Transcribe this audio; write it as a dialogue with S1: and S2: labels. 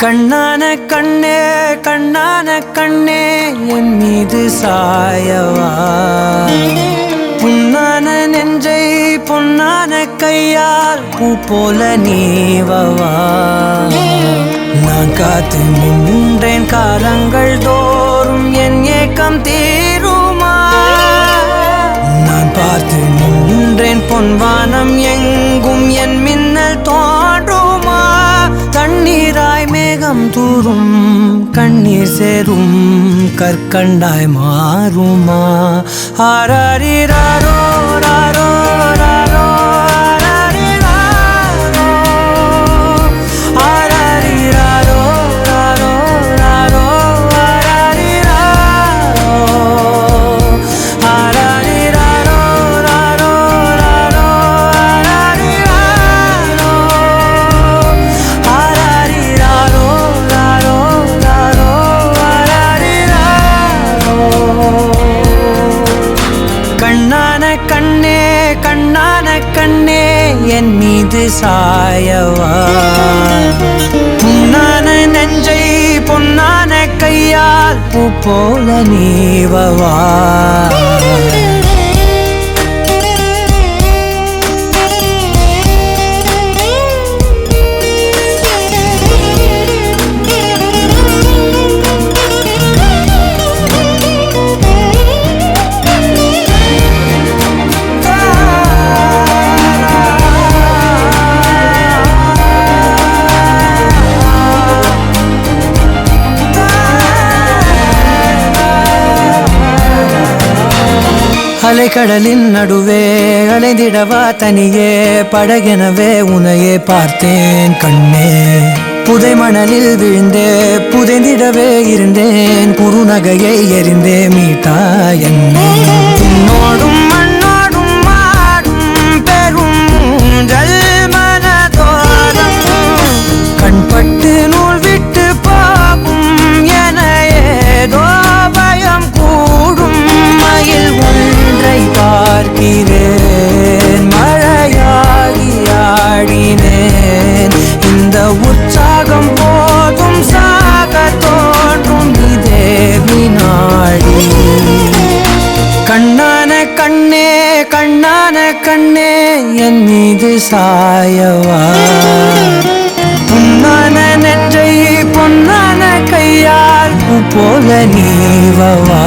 S1: கண்ணான கண்ணே கண்ணான கண்ணே என் மீது சாயவா, புண்ணான நெஞ்சை பொன்னான கையால் பூ போல நீவவா. நான் காத்து நின்றேன் காலங்கள் தோறும் என் ஏக்கம் தீருமா. நான் பார்த்து நின்றேன் பொன்வானம் எங்கும் என் மின்னல் தோன்றுமா. தண்ணீராய் மேகம் தூரும் கண்ணீர் சேரும் கற்கண்டாய் மாறுமா. ஆராரிராரோ ராரோ ராரோ ஆராரிராரோ ராரோ ராரோ ஆராரிராரோ ராரோ ராரோ கண்ணான கண்ணே கண்ணான கண்ணே என் மீது சாயவா, புண்ணான நெஞ்சை பொன்னான கையால் பூ போல நீவவா. அலைக்கடலின் நடுவே அலைந்திடவா தனியே படகெனவே உனையே பார்த்தேன் கண்ணே. புதை மணலில் விழுந்தே புதைந்திடவே இருந்தேன், குறுநகையை எறிந்தே மீட்டா என்னை. உன்னோடும் மண்ணோடும் மாடும் பெரும் ஊஞ்சல் மனதோரம் கண்பட்டு நூல் விட்டு போகும் என ஏதோ பயம் கூடும். மயில் ஒன்றை பார்க்கிறேன் மழையாகி ஆடினேன், இந்த உற்சாகம் போதும் சாக தோன்றும் இதே வினாடி. கண்ணான கண்ணே கண்ணான கண்ணே என் மீது சாயவா, புண்ணான நெஞ்சை பொன்னான கையால் பூ போல நீவவா.